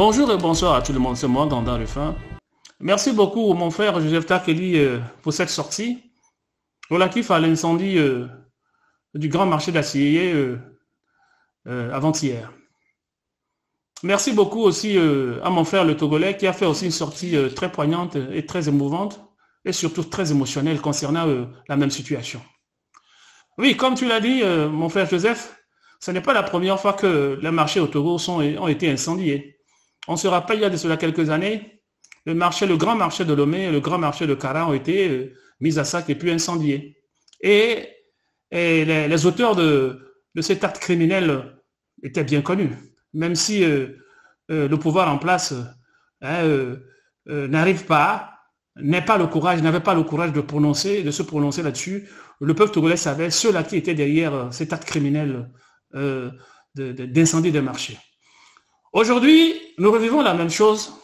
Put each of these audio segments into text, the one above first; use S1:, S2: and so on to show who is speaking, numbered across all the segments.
S1: Bonjour et bonsoir à tout le monde, c'est moi, Gandin Rufin. Merci beaucoup, mon frère Joseph Takeli, pour cette sortie relative à l'incendie du grand marché d'acier avant-hier. Merci beaucoup aussi à mon frère le Togolais qui a fait aussi une sortie très poignante et très émouvante et surtout très émotionnelle concernant la même situation. Oui, comme tu l'as dit, mon frère Joseph, ce n'est pas la première fois que les marchés au Togo ont été incendiés. On se rappelle, il y a de cela quelques années, le grand marché de Lomé et le grand marché de Kara ont été mis à sac et puis incendiés. Et les auteurs de cet acte criminel étaient bien connus, même si le pouvoir en place n'avait pas le courage de se prononcer là-dessus. Le peuple togolais savait ceux-là qui étaient derrière cet acte criminel d'incendie des marchés. Aujourd'hui, nous revivons la même chose.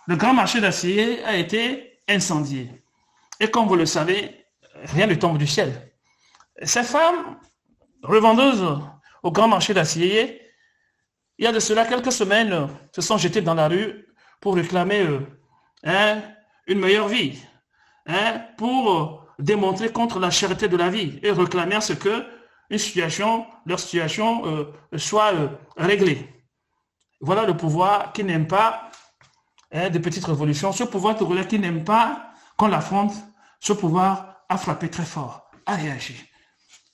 S1: Le grand marché d'acier a été incendié. Et comme vous le savez, rien ne tombe du ciel. Ces femmes revendeuses au grand marché d'acier, il y a de cela quelques semaines, se sont jetées dans la rue pour réclamer une meilleure vie, pour démontrer contre la cherté de la vie et réclamer à ce que leur situation soit réglée. Voilà le pouvoir qui n'aime pas des petites révolutions. Ce pouvoir togolais qui n'aime pas qu'on l'affronte, ce pouvoir a frappé très fort, a réagi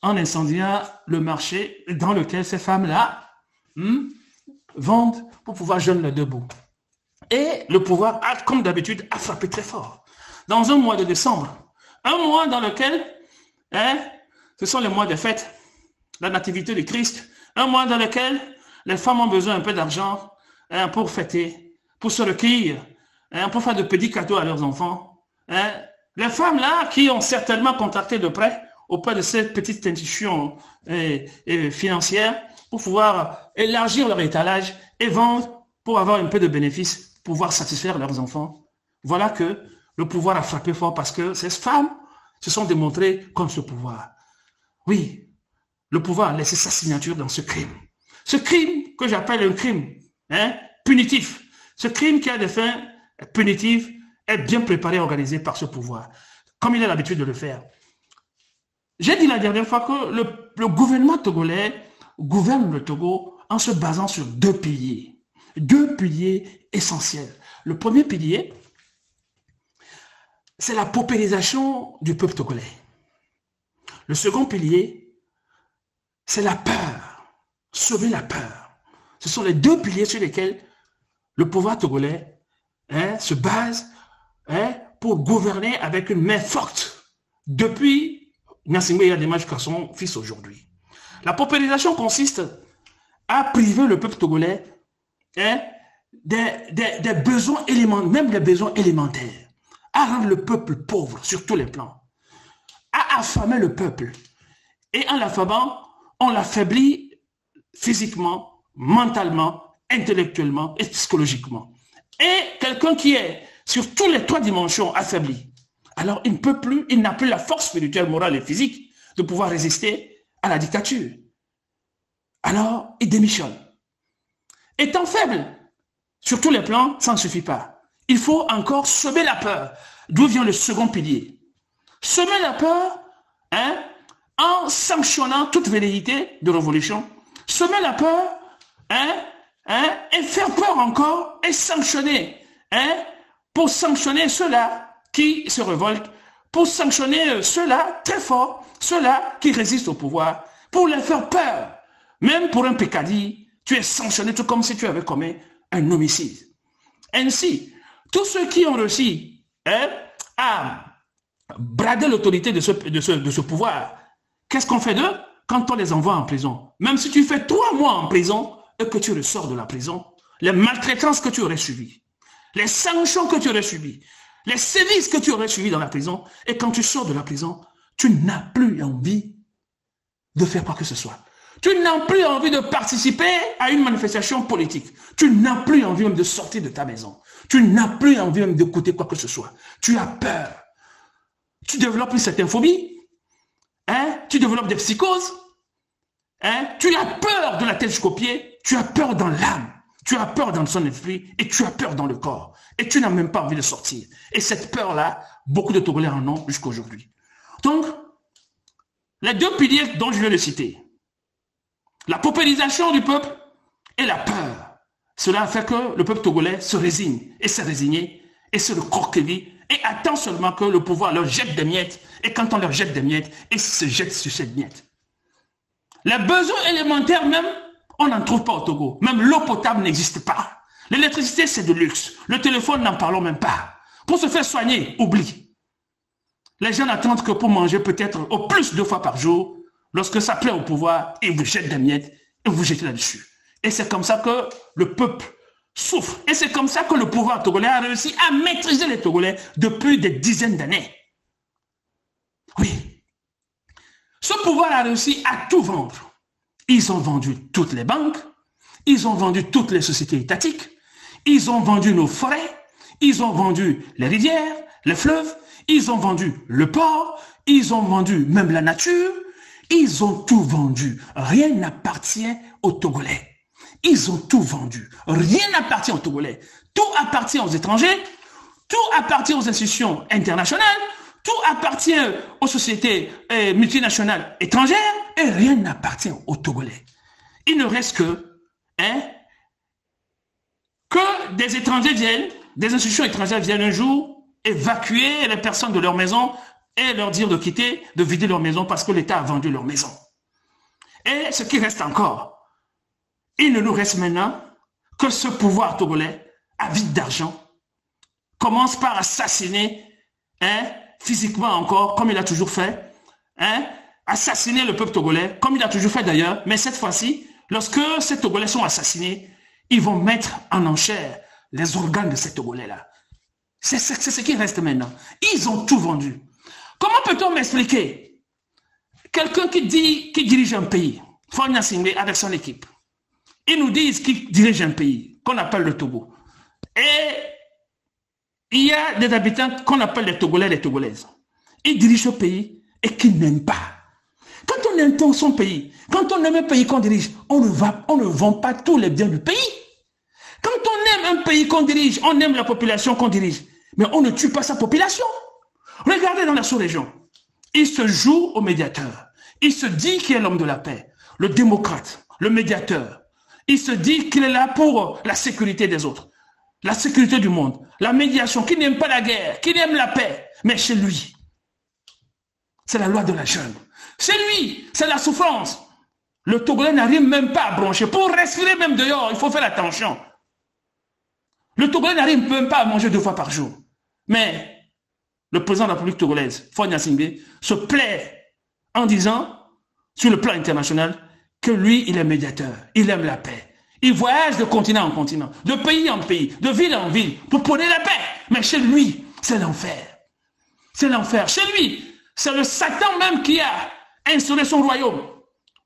S1: en incendiant le marché dans lequel ces femmes-là vendent pour pouvoir jeûner debout. Et le pouvoir, comme d'habitude, a frappé très fort. Dans un mois de décembre, un mois dans lequel ce sont les mois des fêtes, la nativité de Christ, un mois dans lequel les femmes ont besoin un peu d'argent pour fêter, pour se recueillir, pour faire de petits cadeaux à leurs enfants. Les femmes là qui ont certainement contacté de près auprès de ces petites institutions financières pour pouvoir élargir leur étalage et vendre pour avoir un peu de bénéfices, pouvoir satisfaire leurs enfants. Voilà que le pouvoir a frappé fort parce que ces femmes se sont démontrées comme ce pouvoir. Oui, le pouvoir a laissé sa signature dans ce crime. Ce crime que j'appelle un crime punitif, ce crime qui a des fins punitives est bien préparé et organisé par ce pouvoir, comme il a l'habitude de le faire. J'ai dit la dernière fois que le gouvernement togolais gouverne le Togo en se basant sur deux piliers essentiels. Le premier pilier, c'est la paupérisation du peuple togolais. Le second pilier, c'est la peur. Sauver la peur. Ce sont les deux piliers sur lesquels le pouvoir togolais se base pour gouverner avec une main forte depuis Gnassingbé Eyadema jusqu'à son fils aujourd'hui. La paupérisation consiste à priver le peuple togolais des besoins élémentaires, même des besoins élémentaires, à rendre le peuple pauvre sur tous les plans, à affamer le peuple. Et en l'affamant, on l'affaiblit physiquement, mentalement, intellectuellement et psychologiquement. Et quelqu'un qui est sur toutes les trois dimensions affaibli, alors il ne peut plus, il n'a plus la force spirituelle, morale et physique de pouvoir résister à la dictature. Alors il démissionne. Étant faible sur tous les plans, ça ne suffit pas. Il faut encore semer la peur. D'où vient le second pilier? Semer la peur en sanctionnant toute velléité de révolution. Semer la peur et faire peur encore et sanctionner pour sanctionner ceux-là qui se révoltent, pour sanctionner ceux-là très fort, ceux-là qui résistent au pouvoir, pour les faire peur. Même pour un pécadille, tu es sanctionné tout comme si tu avais commis un homicide. Ainsi, tous ceux qui ont réussi à brader l'autorité de ce pouvoir, qu'est-ce qu'on fait d'eux quand on les envoie en prison? Même si tu fais 3 mois en prison et que tu ressors de la prison, les maltraitances que tu aurais subies, les sanctions que tu aurais subies, les sévices que tu aurais suivis dans la prison, et quand tu sors de la prison, tu n'as plus envie de faire quoi que ce soit. Tu n'as plus envie de participer à une manifestation politique. Tu n'as plus envie même de sortir de ta maison. Tu n'as plus envie même d'écouter quoi que ce soit. Tu as peur. Tu développes une certaine phobie. Tu développes des psychoses. Tu as peur de la tête jusqu'au pied. Tu as peur dans l'âme. Tu as peur dans son esprit et tu as peur dans le corps. Et tu n'as même pas envie de sortir. Et cette peur-là, beaucoup de Togolais en ont jusqu'à aujourd'hui. Donc, les deux piliers dont je viens de citer, la paupérisation du peuple et la peur, cela a fait que le peuple togolais se résigne et s'est résigné et se recroqueville et attend seulement que le pouvoir leur jette des miettes. Et quand on leur jette des miettes, ils se jettent sur ces miettes. Les besoins élémentaires même, on n'en trouve pas au Togo. Même l'eau potable n'existe pas. L'électricité, c'est de luxe. Le téléphone, n'en parlons même pas. Pour se faire soigner, oublie. Les gens n'attendent que pour manger peut-être au plus 2 fois par jour. Lorsque ça plaît au pouvoir, ils vous jettent des miettes et vous jetez là-dessus. Et c'est comme ça que le peuple souffre. Et c'est comme ça que le pouvoir togolais a réussi à maîtriser les Togolais depuis des dizaines d'années. Oui. Ce pouvoir a réussi à tout vendre. Ils ont vendu toutes les banques, ils ont vendu toutes les sociétés étatiques, ils ont vendu nos forêts, ils ont vendu les rivières, les fleuves, ils ont vendu le port, ils ont vendu même la nature, ils ont tout vendu. Rien n'appartient aux Togolais. Ils ont tout vendu. Rien n'appartient aux Togolais. Tout appartient aux étrangers, tout appartient aux institutions internationales, tout appartient aux sociétés multinationales étrangères et rien n'appartient aux Togolais. Il ne reste que des étrangers viennent, des institutions étrangères viennent un jour évacuer les personnes de leur maison et leur dire de quitter, de vider leur maison parce que l'État a vendu leur maison. Et ce qui reste encore, il ne nous reste maintenant que ce pouvoir togolais, avide d'argent, commence par assassiner, physiquement encore, comme il a toujours fait, assassiner le peuple togolais, comme il a toujours fait d'ailleurs, mais cette fois-ci, lorsque ces Togolais sont assassinés, ils vont mettre en enchère les organes de ces Togolais-là. C'est ce qui reste maintenant. Ils ont tout vendu. Comment peut-on m'expliquer quelqu'un qui dirige un pays, Faure Gnassingbé avec son équipe, ils nous disent qu'ils dirigent un pays qu'on appelle le Togo. Et il y a des habitants qu'on appelle les Togolais, les Togolaises. Ils dirigent ce pays et qu'ils n'aiment pas. Quand on aime son pays, quand on aime un pays qu'on dirige, on ne vend pas tous les biens du pays. Quand on aime un pays qu'on dirige, on aime la population qu'on dirige, mais on ne tue pas sa population. Regardez dans la sous-région. Il se joue au médiateur. Il se dit qu'il est l'homme de la paix, le démocrate, le médiateur. Il se dit qu'il est là pour la sécurité des autres, la sécurité du monde, la médiation, qui n'aime pas la guerre, qui n'aime la paix. Mais chez lui, c'est la loi de la jungle. Chez lui, c'est la souffrance. Le Togolais n'arrive même pas à broncher. Pour respirer même dehors, il faut faire attention. Le Togolais n'arrive même pas à manger 2 fois par jour. Mais le président de la République togolaise, Faure Gnassingbé, se plaît en disant, sur le plan international, que lui, il est médiateur, il aime la paix. Il voyage de continent en continent, de pays en pays, de ville en ville, pour prôner la paix. Mais chez lui, c'est l'enfer. C'est l'enfer. Chez lui, c'est le Satan même qui a instauré son royaume,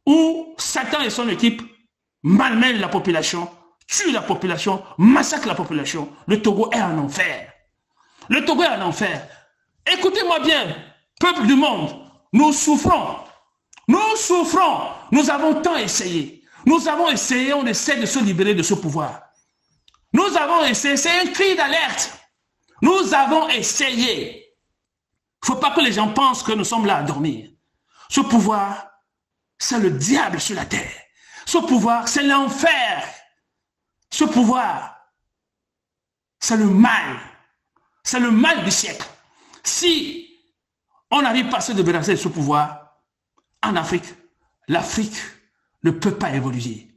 S1: où Satan et son équipe malmènent la population, tuent la population, massacrent la population. Le Togo est en enfer. Le Togo est en enfer. Écoutez-moi bien, peuple du monde, nous souffrons. Nous souffrons. Nous avons tant essayé. Nous avons essayé, on essaie de se libérer de ce pouvoir. Nous avons essayé, c'est un cri d'alerte. Nous avons essayé. Il ne faut pas que les gens pensent que nous sommes là à dormir. Ce pouvoir, c'est le diable sur la terre. Ce pouvoir, c'est l'enfer. Ce pouvoir, c'est le mal. C'est le mal du siècle. Si on n'arrive pas à se débarrasser de ce pouvoir, en Afrique, l'Afrique ne peut pas évoluer.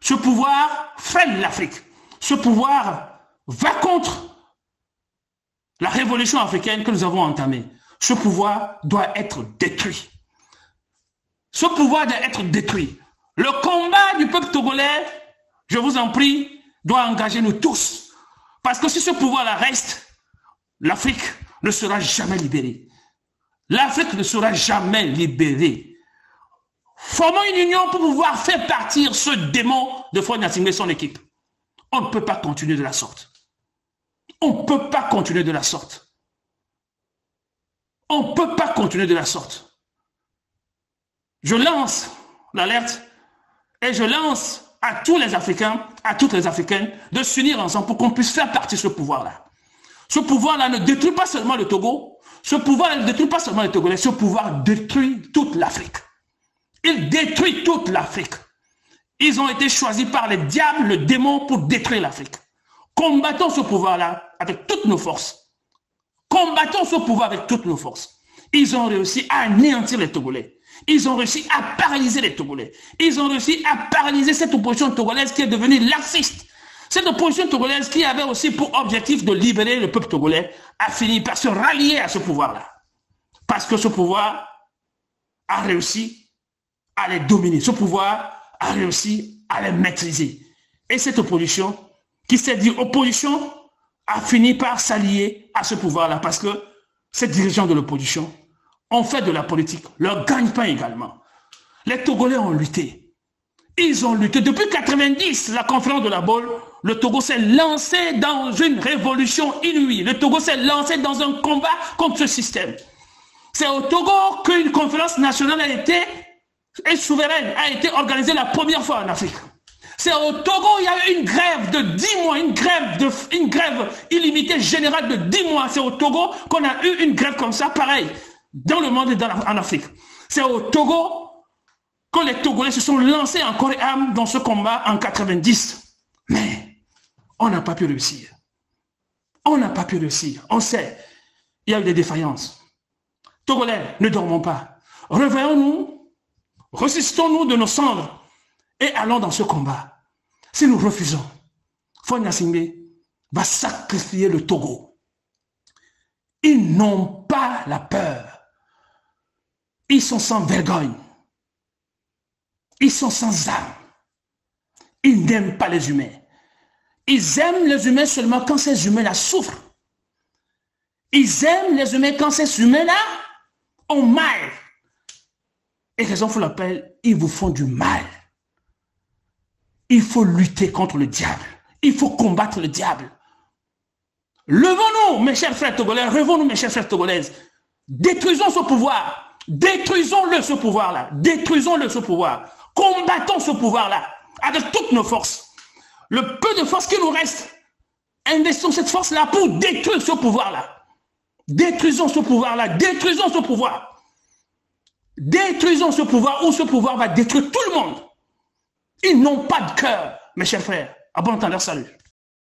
S1: Ce pouvoir freine l'Afrique. Ce pouvoir va contre la révolution africaine que nous avons entamée. Ce pouvoir doit être détruit. Ce pouvoir doit être détruit. Le combat du peuple togolais, je vous en prie, doit engager nous tous. Parce que si ce pouvoir-là reste, l'Afrique ne sera jamais libérée. L'Afrique ne sera jamais libérée. Formons une union pour pouvoir faire partir ce démon de Faure Gnassingbé et son équipe. On ne peut pas continuer de la sorte. On ne peut pas continuer de la sorte. On ne peut pas continuer de la sorte. Je lance l'alerte et je lance à tous les Africains, à toutes les Africaines, de s'unir ensemble pour qu'on puisse faire partie de ce pouvoir-là. Ce pouvoir-là ne détruit pas seulement le Togo, ce pouvoir ne détruit pas seulement les Togolais, ce pouvoir détruit toute l'Afrique. Il détruit toute l'Afrique. Ils ont été choisis par les diables, le démon, pour détruire l'Afrique. Combattons ce pouvoir-là avec toutes nos forces. Combattons ce pouvoir avec toutes nos forces. Ils ont réussi à anéantir les Togolais. Ils ont réussi à paralyser les Togolais. Ils ont réussi à paralyser cette opposition togolaise qui est devenue laxiste. Cette opposition togolaise qui avait aussi pour objectif de libérer le peuple togolais a fini par se rallier à ce pouvoir-là. Parce que ce pouvoir a réussi à les dominer. Ce pouvoir a réussi à les maîtriser. Et cette opposition, qui s'est dit opposition, a fini par s'allier à ce pouvoir-là. Parce que ces dirigeants de l'opposition ont fait de la politique leur gagne-pain également. Les Togolais ont lutté. Ils ont lutté. Depuis 90, la conférence de la Baule, le Togo s'est lancé dans une révolution inouïe. Le Togo s'est lancé dans un combat contre ce système. C'est au Togo qu'une conférence nationale a été, et souveraine, a été organisée la première fois en Afrique. C'est au Togo, il y a eu une grève de 10 mois, une grève illimitée générale de 10 mois. C'est au Togo qu'on a eu une grève comme ça, pareil, dans le monde et en Afrique. C'est au Togo que les Togolais se sont lancés en corps et âme dans ce combat en 90. Mais on n'a pas pu réussir. On n'a pas pu réussir. On sait, il y a eu des défaillances. Togolais, ne dormons pas. Réveillons-nous, resistons-nous de nos cendres et allons dans ce combat. Si nous refusons, Faure Gnassingbé va sacrifier le Togo. Ils n'ont pas la peur. Ils sont sans vergogne. Ils sont sans âme. Ils n'aiment pas les humains. Ils aiment les humains seulement quand ces humains-là souffrent. Ils aiment les humains quand ces humains-là ont mal. Et raison pour laquelle ils vous font du mal. Il faut lutter contre le diable. Il faut combattre le diable. Levons-nous, mes chers frères togolais. Levons-nous, mes chers frères togolaises. Détruisons ce pouvoir. Détruisons-le, ce pouvoir-là. Détruisons-le, ce pouvoir. Combattons ce pouvoir-là avec toutes nos forces. Le peu de force qui nous reste, investissons cette force-là pour détruire ce pouvoir-là. Détruisons ce pouvoir-là. Détruisons ce pouvoir. Détruisons ce pouvoir ou ce pouvoir va détruire tout le monde. Ils n'ont pas de cœur, mes chers frères. À bon entendeur, salut.